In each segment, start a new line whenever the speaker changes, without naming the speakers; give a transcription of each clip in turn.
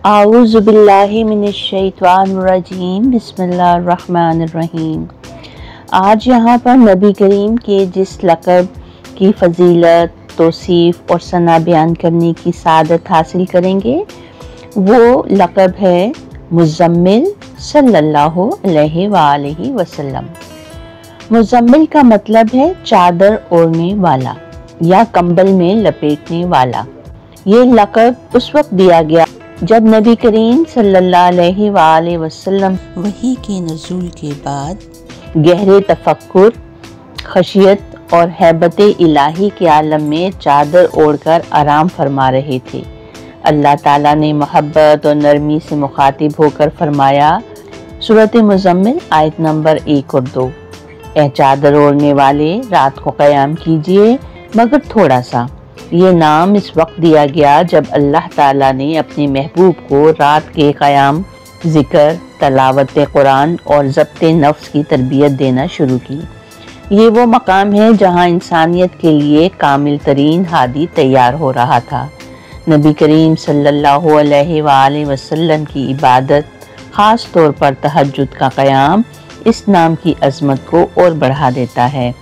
आऊज़ु बिल्लाहि मिनश्शैतानिर्रजीम बिस्मिल्लाहिर्रहमानिर्रहीम। आज यहाँ पर नबी करीम के जिस लक़ब की फ़जीलत, तौसीफ़ और सना बयान करने की सादत हासिल करेंगे वो लक़ब है मुज़म्मिल सल्लल्लाहु अलैहि वसल्लम। मुज़म्मिल का मतलब है चादर ओढ़ने वाला या कंबल में लपेटने वाला। ये लक़ब उस वक्त दिया गया जब नबी करीम सल्लल्लाहु अलैहि वसल्लम वही के नुज़ूल के बाद गहरे तफक्कुर, खशियत और हैबत इलाही के आलम में चादर ओढ़कर आराम फरमा रहे थे। अल्लाह ताला ने मोहब्बत और नरमी से मुखातिब होकर फरमाया, सूरत मुज़म्मिल आयत नंबर 1 और 2, ए चादर ओढ़ने वाले रात को क़याम कीजिए मगर थोड़ा सा। ये नाम इस वक्त दिया गया जब अल्लाह ताला ने अपने महबूब को रात के क़याम, ज़िक्र, तलावत कुरान और ज़ब्त नफ्स की तरबियत देना शुरू की। ये वो मकाम है जहाँ इंसानियत के लिए कामिल तरीन हादी तैयार हो रहा था। नबी करीम सल्लल्लाहु अलैहि वसल्लम की इबादत, ख़ास तौर पर तहज्जुद का क़याम, इस नाम की अज़मत को और बढ़ा देता है।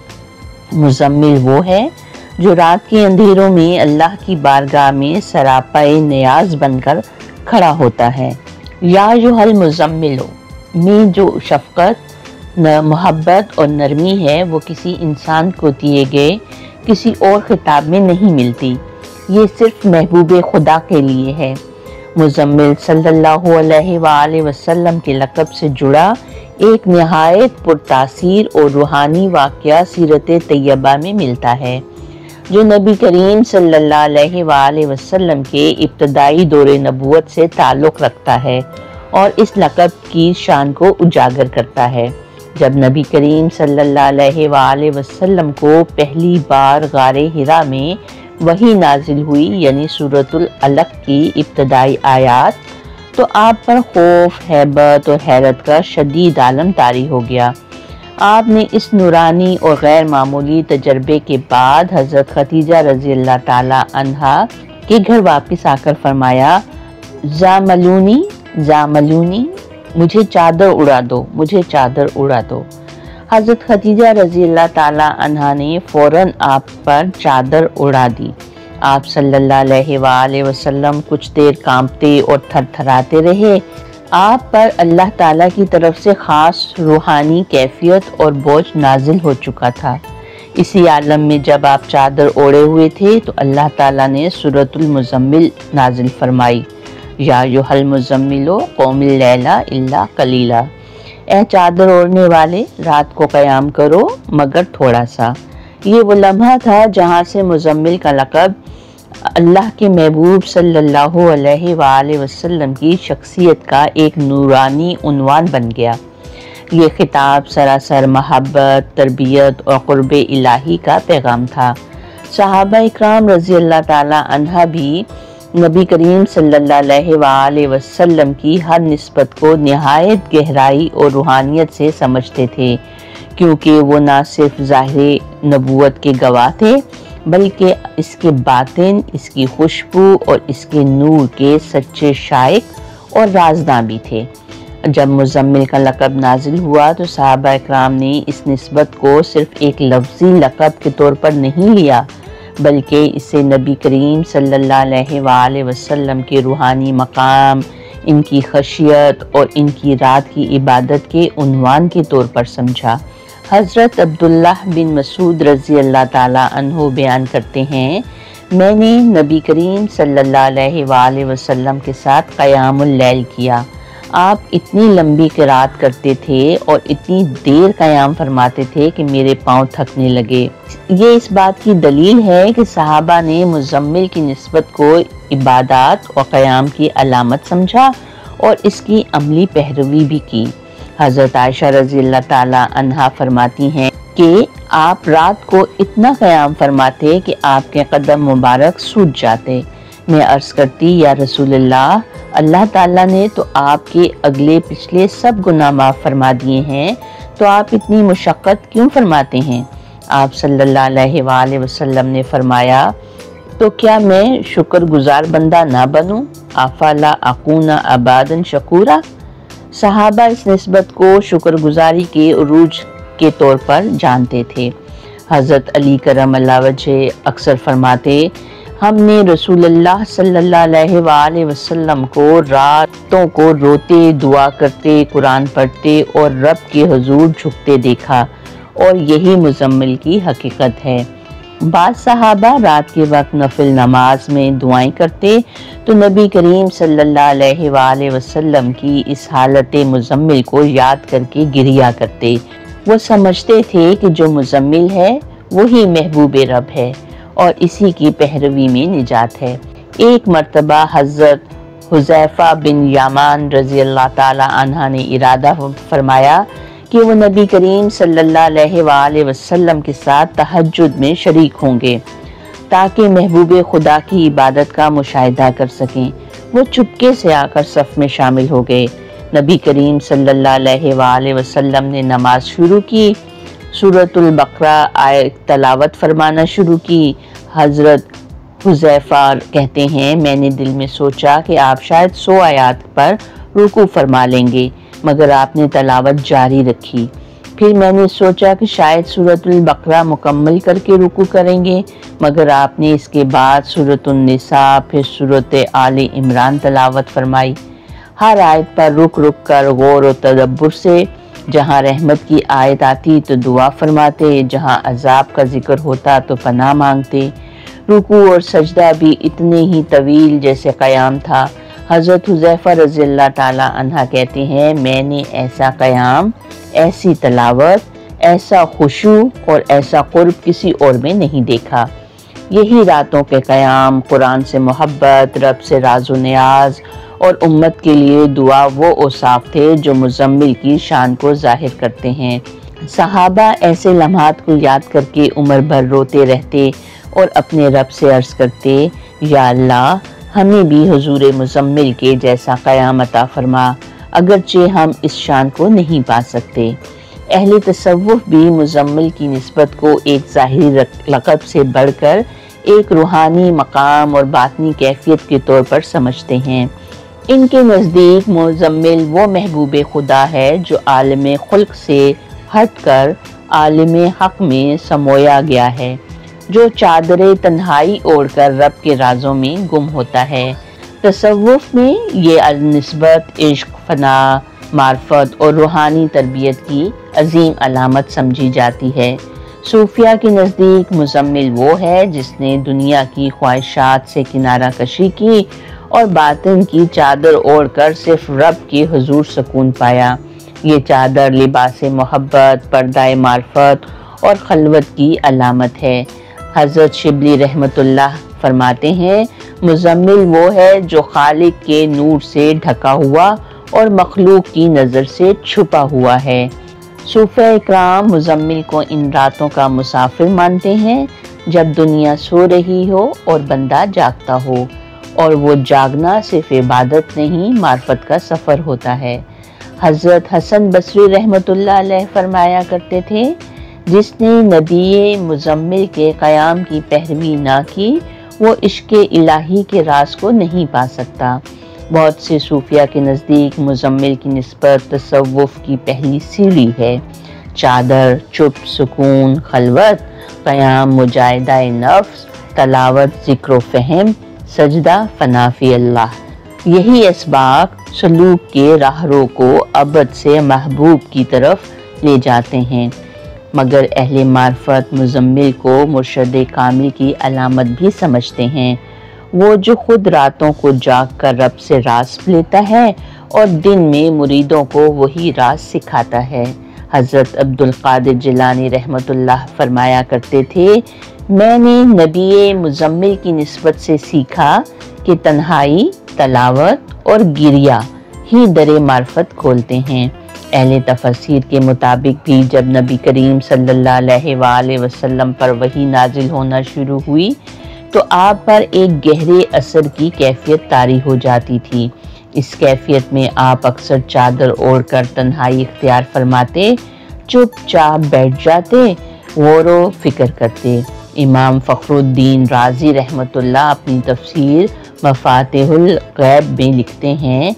मुज़म्मिल वो है जो रात के अंधेरों में अल्लाह की बारगाह में सरापाए नियाज बनकर खड़ा होता है। या अय्युहल मुज़म्मिलो में जो शफ़क़त, मोहब्बत और नरमी है वो किसी इंसान को दिए गए किसी और खिताब में नहीं मिलती। ये सिर्फ महबूब खुदा के लिए है। मुज़म्मिल सल्लल्लाहु अलैहि वसल्लम के लक़ब से जुड़ा एक नहायत पुरतासीर और रूहानी वाक़या सीरत तैयबा में मिलता है जो नबी करीम सल्लल्लाहु अलैहि वसल्लम के इब्तदाई दौरे नबूवत से ताल्लुक़ रखता है और इस लक़ब की शान को उजागर करता है। जब नबी करीम सल्लल्लाहु अलैहि वसल्लम को पहली बार गारे हिरा में वही नाजिल हुई यानी सूरतुल अलक़ की इब्तदाई आयात, तो आप पर खौफ, हैबत और हैरत का शदीद आलम तारी हो गया। आपने इस नूरानी और गैर मामूली तजर्बे के बाद हज़रत खदीजा रज़ी अल्लाह ताला अन्हा के घर वापस आकर फरमाया, ज़ामलूनी ज़ामलूनी, मुझे चादर उड़ा दो, मुझे चादर उड़ा दो। हज़रत खदीजा रज़ी अल्लाह ताला अन्हा ने फ़ौरन आप पर चादर उड़ा दी। आप सल्लल्लाहु अलैहि वसल्लम कुछ देर कांपते और थरथराते रहे। आप पर अल्लाह ताला की तरफ से ख़ास रूहानी कैफियत और बोझ नाजिल हो चुका था। इसी आलम में जब आप चादर ओढ़े हुए थे तो अल्लाह ताला ने सूरतुल मुज़म्मिल नाजिल फरमाई, या अय्युहल मुज़म्मिलो क़ुमिल लैला इल्ला क़लीला, ए चादर ओढ़ने वाले रात को क़याम करो मगर थोड़ा सा। ये वो लम्हा था जहाँ से मुज़म्मिल का लक़ब अल्लाह के महबूब सल्लल्लाहु अलैहि वसल्लम की शख्सियत का एक नूरानी उन्वान बन गया। ये खिताब सरासर महब्बत, तरबियत और क़ुर्ब इलाही का पैगाम था। सहाबा इकराम रज़ी अल्लाह ताला अन्हा भी नबी करीम सल्लल्लाहु अलैहि वसल्लम की हर निस्बत को निहायत गहराई और रूहानियत से समझते थे, क्योंकि वो ना सिर्फ ज़ाहिर नबूवत के गवाह थे बल्कि इसके बातिन, इसकी खुशबू और इसके नूर के सच्चे शाइक और राज़दां भी थे। जब मुज़म्मिल का लक़ब नाजिल हुआ तो सहाबा इकराम ने इस निस्बत को सिर्फ एक लफ्ज़ी लक़ब के तौर पर नहीं लिया बल्कि इसे नबी करीम सल्लल्लाहु अलैहि वसल्लम के रूहानी मकाम, इनकी खशियत और इनकी रात की इबादत के उन्वान के तौर पर समझा। हज़रत अब्दुल्लाह बिन मसूद रज़ी अल्लाह ताला अन्हु बयान करते हैं, मैंने नबी करीम सल्लल्लाहु अलैहि वसल्लम के साथ क़यामुल लैल किया। आप इतनी लंबी क़िरात करते थे और इतनी देर क़याम फरमाते थे कि मेरे पाँव थकने लगे। ये इस बात की दलील है कि सहाबा ने मुज़म्मिल की निस्बत को इबादत और क़याम की अलामत समझा और इसकी अमली पैरवी भी की। हज़रत आयशा रज़ी अल्लाह ताला अन्हा फरमाती हैं कि आप रात को इतना क़याम फरमाते कि आपके कदम मुबारक सूज जाते। मैं अर्ज़ करती, या रसूलल्लाह, अल्लाह ताला ने तो आपके अगले पिछले सब गुनाह माफ़ फरमा दिए हैं, तो आप इतनी मुशक्क़त क्यों फरमाते हैं? आप सल्लल्लाहु अलैहि वसल्लम ने फरमाया, तो क्या मैं शुक्रगुजार बंदा ना बनूं? अफला अकूना अबादन शकूरा। सहाबा इस निस्बत को शुक्रगुजारी के उरूज के तौर पर जानते थे। हज़रत अली करमल्लाहु वजह अक्सर फरमाते, हमने रसूलुल्लाह सल्लल्लाहु अलैहि वसल्लम को रातों को रोते, दुआ करते, कुरान पढ़ते और रब के हुजूर झुकते देखा, और यही मुजम्मिल की हकीकत है। बाद सहाबा रात के वक्त नफिल नमाज में दुआएं करते तो नबी करीम सल्लल्लाहु अलैहि वसल्लम की इस हालत मुजम्मिल को याद करके गिरिया करते। वो समझते थे कि जो मुजम्मिल है वही महबूब रब है और इसी की पैरवी में निजात है। एक मर्तबा हज़रत हुज़ैफा बिन यामान रज़ी अल्लाह ताला अन्हा ने इरादा फरमाया कि वो नबी करीम सल्लल्लाहु अलैहि वसल्लम के साथ तहज्जुद में शरीक होंगे ताकि महबूब खुदा की इबादत का मुशाहिदा कर सकें। वो चुपके से आकर सफ़ में शामिल हो गए। नबी करीम सल्लल्लाहु अलैहि वसल्लम ने नमाज शुरू की, सूरतुल बकरा आयत तलावत फरमाना शुरू की। हज़रत हुज़ैफा कहते हैं, मैंने दिल में सोचा कि आप शायद 100 आयत पर रुकू फरमा लेंगे, मगर आपने तलावत जारी रखी। फिर मैंने सोचा कि शायद सूरतुल बकरा मुकम्मल करके रुकू करेंगे, मगर आपने इसके बाद सूरतुन निसा फिर सूरत आले इमरान तलावत फरमाई। हर आयत पर रुक रुक कर गौर और तदब्बुर से, जहाँ रहमत की आयत आती तो दुआ फरमाते, जहाँ अजाब का जिक्र होता तो पनाह मांगते। रुकू और सजदा भी इतने ही तवील जैसे क़याम था। हज़रत हुज़ैफा रज़ी अल्लाह ताला अन्हा कहते हैं, मैंने ऐसा क़याम, ऐसी तलावत, ऐसा खुशू और ऐसा क़ुर्ब किसी और में नहीं देखा। यही रातों के क़याम, कुरान से मोहब्बत, रब से राज़ व नियाज़ और उम्मत के लिए दुआ वो औसाफ थे जो मुजम्मिल की शान को ज़ाहिर करते हैं। सहाबा ऐसे लम्हात को याद करके उम्र भर रोते रहते और अपने रब से अर्ज़ करते, या अल्लाह हमें भी हुजूर मुजम्मिल के जैसा क़याम अता फरमा, अगरचे हम इस शान को नहीं पा सकते। अहले तसव्वुफ़ भी मुजम्मिल की निस्बत को एक ज़ाहिरी लक़ब से बढ़कर एक रूहानी मकाम और बातनी कैफियत के तौर पर समझते हैं। इनके नज़दीक मुजम्मिल वो महबूब खुदा है जो आलम खुल्क से हटकर आलम हक़ में समोया गया है, जो चादर तन्हाई ओढ़कर रब के राज़ों में गुम होता है। तसव्वुफ़ में ये निस्बत इश्क, फना, मार्फत और रूहानी तरबियत की अजीम अलामत समझी जाती है। सूफिया के नज़दीक मुजम्मिल वो है जिसने दुनिया की ख्वाहिशात से किनारा कशी की और बातिन की चादर ओढ़कर सिर्फ रब के हुजूर सुकून पाया। ये चादर लिबास मोहब्बत, पर्दाए मार्फत और खलवत की अलामत है। हज़रत शिबली रहमतुल्लाह फरमाते हैं, मुजम्मिल वो है जो खालिक के नूर से ढका हुआ और मखलूक की नज़र से छुपा हुआ है। सूफ़े इकराम मुजम्मिल को इन रातों का मुसाफिर मानते हैं जब दुनिया सो रही हो और बंदा जागता हो, और वो जागना सिर्फ इबादत नहीं मार्फत का सफ़र होता है। हज़रत हसन बसरी रहमतुल्लाह अलैह फरमाया करते थे, जिसने नबी मुजम्मिल के क़याम की पैरवी ना की वो इश्क़ इलाही के राज को नहीं पा सकता। बहुत से सूफिया के नज़दीक मुजम्मिल की निस्बत तसव्वुफ़ की पहली सीढ़ी है। चादर, चुप, सुकून, खलवत, क़याम, मुजाहिदा नफ्स, तलावत, ज़िक्र फ़हम, सजदा, फनाफ़ी अल्लाह। यही असबाब सलूक के राहरों को अबद से महबूब की तरफ ले जाते हैं। मगर अहले मार्फत मुजम्मिल को मुर्शद कामिल की अलामत भी समझते हैं, वो जो खुद रातों को जाग कर रब से राज लेता है और दिन में मुरीदों को वही राज सिखाता है। हज़रत अब्दुल क़ादिर जिलानी रहमतुल्लाह फरमाया करते थे, मैंने नबी मुजम्मिल की निस्बत से सीखा कि तन्हाई, तलावत और गिरिया ही दरे मार्फत खोलते हैं। अहले तफसीर के मुताबिक भी जब नबी करीम सल्लल्लाहु अलैहि वसल्लम पर वही नाजिल होना शुरू हुई तो आप पर एक गहरे असर की कैफियत तारी हो जाती थी। इस कैफियत में आप अक्सर चादर ओढ़कर तन्हाई इख्तियार फरमाते, चुपचाप बैठ जाते, गौर व फिक्र करते। امام فخرالدین رازی رحمۃ اللہ اپنی تفسیر مفاتیح الغیب میں لکھتے ہیں،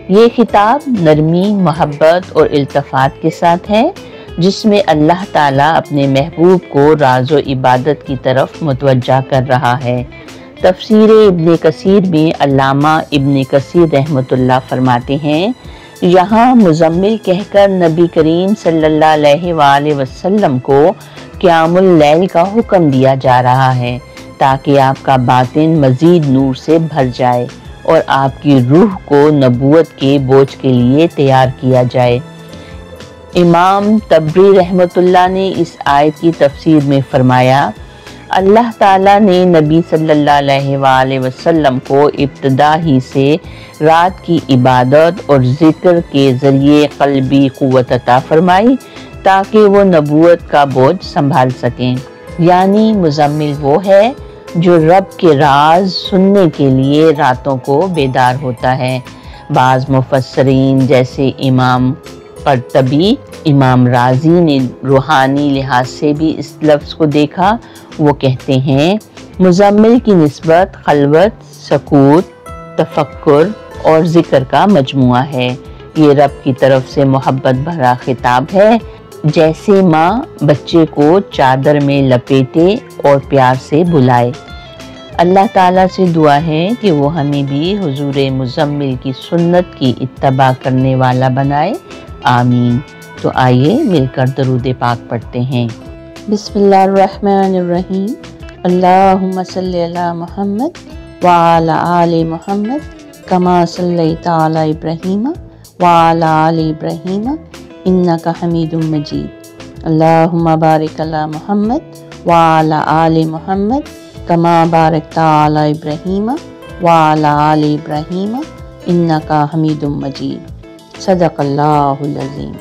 یہ خطاب نرمی، محبت اور التفات کے ساتھ ہے، جس میں اللہ تعالیٰ اپنے محبوب کو راز و عبادت کی طرف متوجہ کر رہا ہے۔ تفسیر ابن کثیر میں علامہ ابن کثیر رحمۃ اللہ فرماتے ہیں، یہاں مزمل کہہ کر نبی کریم صلی اللہ علیہ وآلہ وسلم کو قیام اللیل کا حکم دیا جا رہا ہے تاکہ آپ کا باطن مزید نور سے بھر جائے اور آپ کی روح کو نبوت کے بوجھ کے لیے تیار کیا جائے۔ امام طبری رحمۃ اللہ نے اس آیت کی تفسیر میں فرمایا، اللہ تعالیٰ نے نبی صلی اللہ علیہ وآلہ وسلم کو ابتدا ہی سے رات کی عبادت اور ذکر کے ذریعے قلبی قوت عطا فرمائی تاکہ وہ نبوت کا بوجھ سنبھال سکیں۔ یعنی مزمل وہ ہے جو رب کے راز سننے کے لیے راتوں کو بیدار ہوتا ہے۔ بعض مفسرین جیسے امام قرطبی، امام رازی نے روحانی لحاظ سے بھی اس لفظ کو دیکھا۔ وہ کہتے ہیں مزمل کی نسبت خلوت، سکوت، تفکر اور ذکر کا مجموعہ ہے۔ یہ رب کی طرف سے محبت بھرا خطاب ہے، جیسے ماں بچے کو چادر میں لپیٹے اور پیار سے بلائے۔ اللہ تعالیٰ سے دعا ہے کہ وہ ہمیں بھی حضور مزمل کی سنت کی اتباع کرنے والا بنائے، آمین۔ تو آئیے مل کر درود پاک پڑھتے ہیں۔ بسم اللہ الرحمن الرحیم، اللہم صلی علی محمد وعلی آل محمد کما صلیت علی ابراہیم وعلی آل ابراہیم انک حمید مجید، اللہم بارک علی محمد وعلی آل محمد کما بارکت علی ابراہیم وعلی آل ابراہیم انک حمید مجید۔ صدق اللہ العظیم۔